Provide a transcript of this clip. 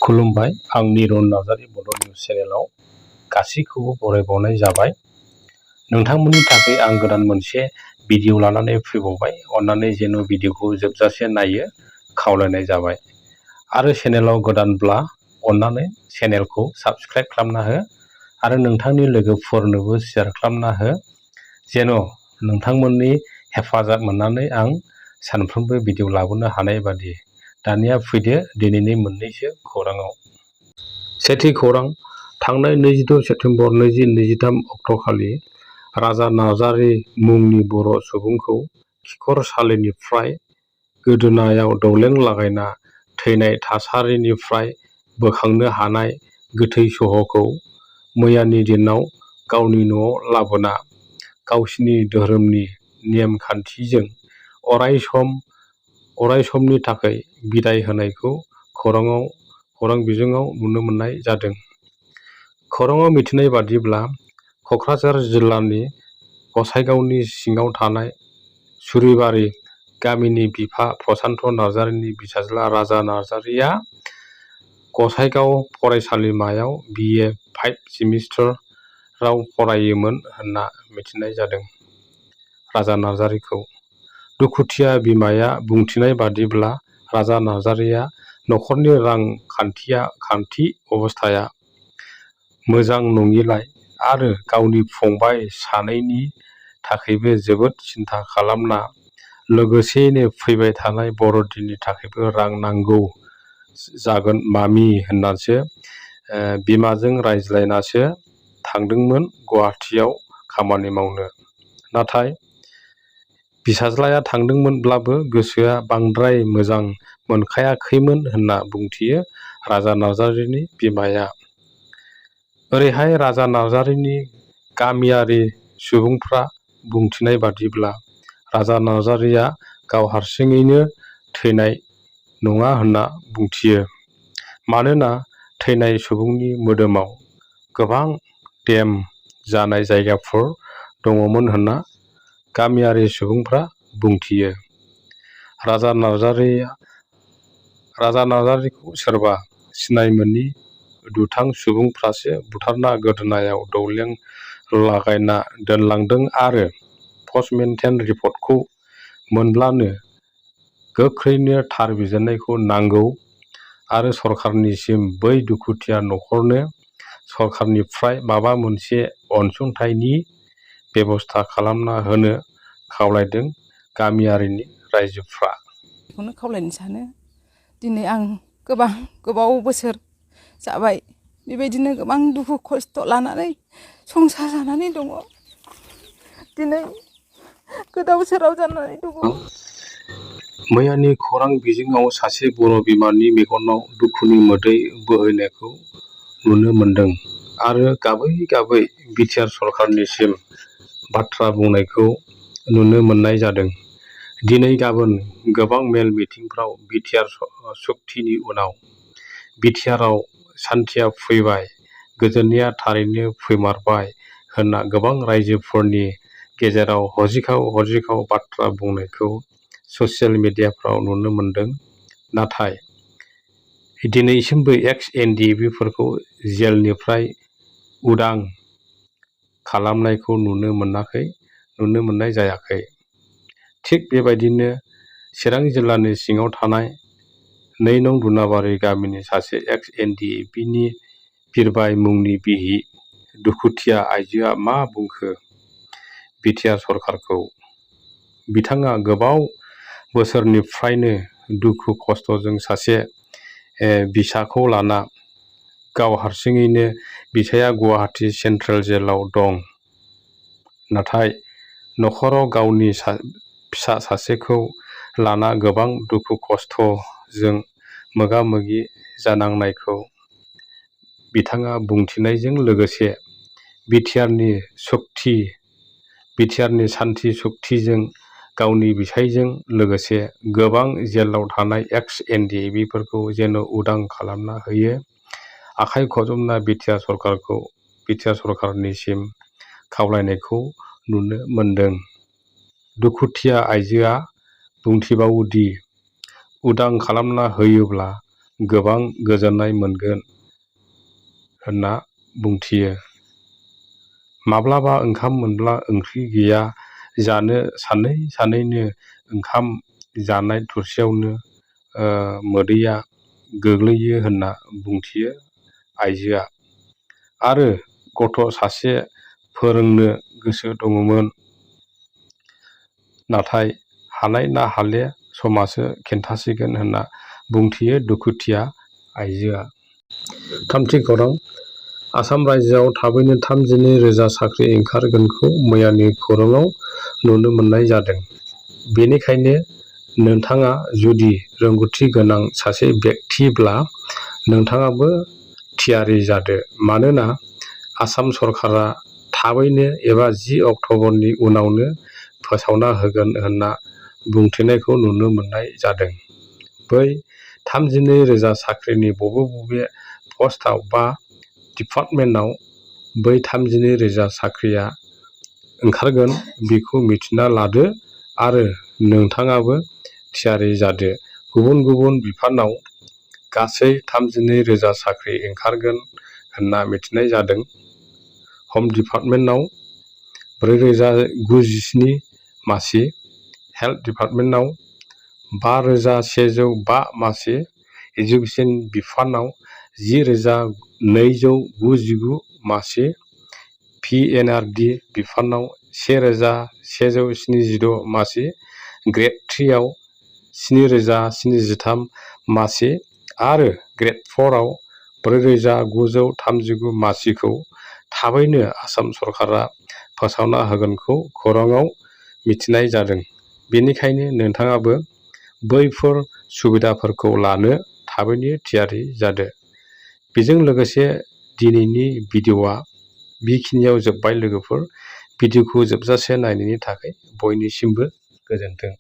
खुलुमबाय आंनि रन नार्जारि बड' निउस चेनेलाव गासैखौबो बरायबावनाय जाबाय। नोंथांमोननि थाखाय आं गोदान मोनसे भिडिअ लानानै फैबावबाय। अन्नानै जेन' भिडिअखौ जोबजासे नायो खावलायनाय जाबाय। आरो चेनेलाव गोदानब्ला अन्नानै चेनेलखौ साबस्क्राइब खालामना हो आरो नोंथांनि लोगोफोरनोबो शेयार खालामना हो, जेन' नोंथांमोननि हेफाजाब मोननानै आं सानफ्रोमबो भिडिअ लाबोनो हानाय बादि। दानिया फैदो दिनैनि मोननैसो खौराङाव। सेथि खौरां, थांनाय 26 सेप्तेम्बर 2023 अक्ट'खालि राजा नार्जारि मुंनि बर' सुबुंखौ खिखरसालिनिफ्राय गोदोनायाव दौलें लागायना थैनाय थासारिनिफ्राय बोखांनो हानाय गोथै सह'खौ मैयानि दिनाव गावनि न'आव लाबोना गावसिनि धोरोमनि नेम खान्थिजों अरायसमनि थाखाय बिदाय होनायखौ खौरां बिजोङाव नुनो मोननाय जादों। खौराङाव मिथिनाय बादिब्ला क'क्राझार जिल्लानि गसाइगावनि सिङाव थानाय सुरिबारि गामिनि बिफा प्रसान्त नार्जारिनि फिसाज्ला राजा नार्जारिया गसाइगाव फरायसालिमायाव BA 5 सेमिस्टाराव फरायोमोन होनना मिथिनाय जादों। राजा नार्जारिखौ दुखुथिया बिमाया बुंथिनाय बादिब्ला राजा नार्जारिया न'खरनि रांखान्थि अबस्थाया मोजां नङिलाय आरो गावनि फंबाय सानैनि थाखायबो जोबोद सिन्था खालामना लोगोसेयैनो फैबाय थानाय बर'दिननि थाखायबो रां नांगौ जागोन मामि होननासो बिमाजों रायज्लायनासो थांदोंमोन गुवाहाटियाव खामानि मावनो। नाथाय फिसाज्लाया थांदोंमोनब्लाबो गोसोआ बांद्राय मोजां मोनखायाखैमोन होनना बुंथियो राजा नार्जारिनि बिमाया। ओरैहाय राजा नार्जारिनि गामियारि सुबुंफ्रा बुंथिनाय बादिब्ला राजा नार्जारिया गाव हारसिङैनो थैनाय नङा होनना बुंथियो। मानोना थैनाय सुबुंनि मोदोमाव गोबां देम जानाय जायगाफोर दङमोन होनना गामियारि सुबुंफ्रा बुंथियो। राजा नार्जारिखौ सोरबा सिनायमोनि दुथां सुबुंफ्रासो बुथारना गोदोनायाव दौलें लागायना दोनलांदों आरो पस्टमर्टेम रिपर्टखौ मोनब्लानो गोख्रैनो थार बिजिरनायखौ नांगौ आरो सरखारनिसिम बै दुखुथिया न'खरनो सरखारनिफ्राय माबा मोनसे अनसुंथाइनि बेबस्था खालामना होनो खावलायदों गामियारिनि रायजोफ्रा। बेखौनो खावलायनो सानो। दिनै आं गोबाव बोसोर जाबाय बेबायदिनो गोबां दुखु खस्थ' लानानै संसार जानानै दङ। दिनै गोदाव सोराव जानानै दङ। मैयानि खौरां बिजोङाव सासे बर' बिमानि मेगनाव दुखुनि मोदै बोहैनायखौ नुनो मोनदों आरो गाबै गाबै बिटिआर सरखारनिसिम बाथ्रा बुंनायखौ नुनो मोननाय जादों। दिनै गाबोन गोबां मेल मिटिंफ्राव बिटिआर सुक्तिनि उनाव बिटिआरआव सान्थिया फैबाय, गोजोननाया थारैनो फैमारबाय होनना गोबां रायजोफोरनि गेजेराव हरजिखाव बाथ्रा बुंनायखौ ससियेल मिडियाफ्राव नुनो मोनदों। नाथाय दिनैसिमबो एक्स-एनडिएफबिफोरखौ जेलनिफ्राय उदां खालामनायखौ नुनो मोननाय जायाखै। थिग बेबायदिनो चिरां जिल्लानि सिङाव थानाय 2 नं दुनाबारि गामिनि सासे एक्स-एनडिएफबिनि बिरबाय मुंनि बिहि दुखुथिया आइजोआ मा बुंखो बिटिआर सरखारखौ? बिथाङा गोबाव बोसोरनिफ्रायनो दुखु खस्थ'जों सासे बिसाखौ लाना गाव हारसिङैनो बिसाया गुवाहाटि सेन्ट्रेल जेलाव दं। नाथाय न'खराव गावनि फिसा सासेखौ लाना गोबां दुखु खस्थ'जों मोगा-मोगि जानांनायखौ बिथाङा बुंथिनायजों लोगोसे बिटिआरनि सान्थि सुक्तिजों गावनि बिसायजों लोगोसे गोबां जेलाव थानाय एक्स-एनडिएफबिफोरखौ जेन' उदां खालामना होयो आखाइ खबजबना बिटिआर सरखारनिसिम खावलायनायखौ नुनो मोनदों। दुखुथिया आइजोआ बुंथिबावोदि उदां खालामना होयोब्ला गोबां गोजोननाय मोनगोन होनना बुंथियो। माब्लाबा ओंखाम मोनब्ला ओंख्रि गैया जानो सानैनो ओंखाम जानाय थुरसियावनो मोदैया गोग्लैयो होनना बुंथियो आइजोआ। आरो गथ' सासे फोरोंनो गोसो दङमोन, नाथाय हानाय ना हाले समासो खिन्थासिगोन होनना बुंथियो दुखुथिया आइजोआ। थामथि खौरां, आसाम रायजोआव थाबैनो 32,000 साख्रि ओंखारगोनखौ मैयानि खौराङाव नुनो मोननाय जादों। बेनिखायनो नोंथाङा जुदि रोंगौथि गोनां सासे व्यक्तिब्ला नोंथाङाबो थियारि जादो। मानोना आसाम सरकारा थाबैनो एबा 10 अक्ट'बरनि उनावनो फोसावना होगोन होनना बुंथिनायखौ नुनो मोननाय जादों। बै 32,000 साख्रिनि बबे पस्टआव बा डिपार्टमेन्टआव बै 32,000 साख्रिया ओंखारगोन बेखौ मिथिना लादो आरो नोंथाङाबो थियारि जादो। गुबुन गुबुन बिफानाव गासै 32,000 साख्रि ओंखारगोन होनना मिथिनाय जादों। हम डिपार्टमेन्टआव 4,097 मासि, हेल्थ डिपार्टमेन्टआव 5,105 मासि, एजुकेशन बिफानाव 10,299 मासि, PNRD बिफानाव 1,176 मासि, ग्रेड 3 आव 7,073 मासि आरो ग्रेड 4 आव 4,939 मासिखौ थाबैनो आसाम सरकारा फोसावना होगोनखौ खौराङाव मिथिनाय जादों। बेनिखायनो नोंथाङाबो बैफोर सुबिदाफोरखौ लानो थाबैनो थियारि जादो। बेजों लोगोसे दिनैनि भिडिअ'आ बेखिनियाव जोब्बाय लोगोफोर। भिडिअ'खौ जोबजासे नायनायनि थाखाय बयनिसिमबो गोजोन्थों।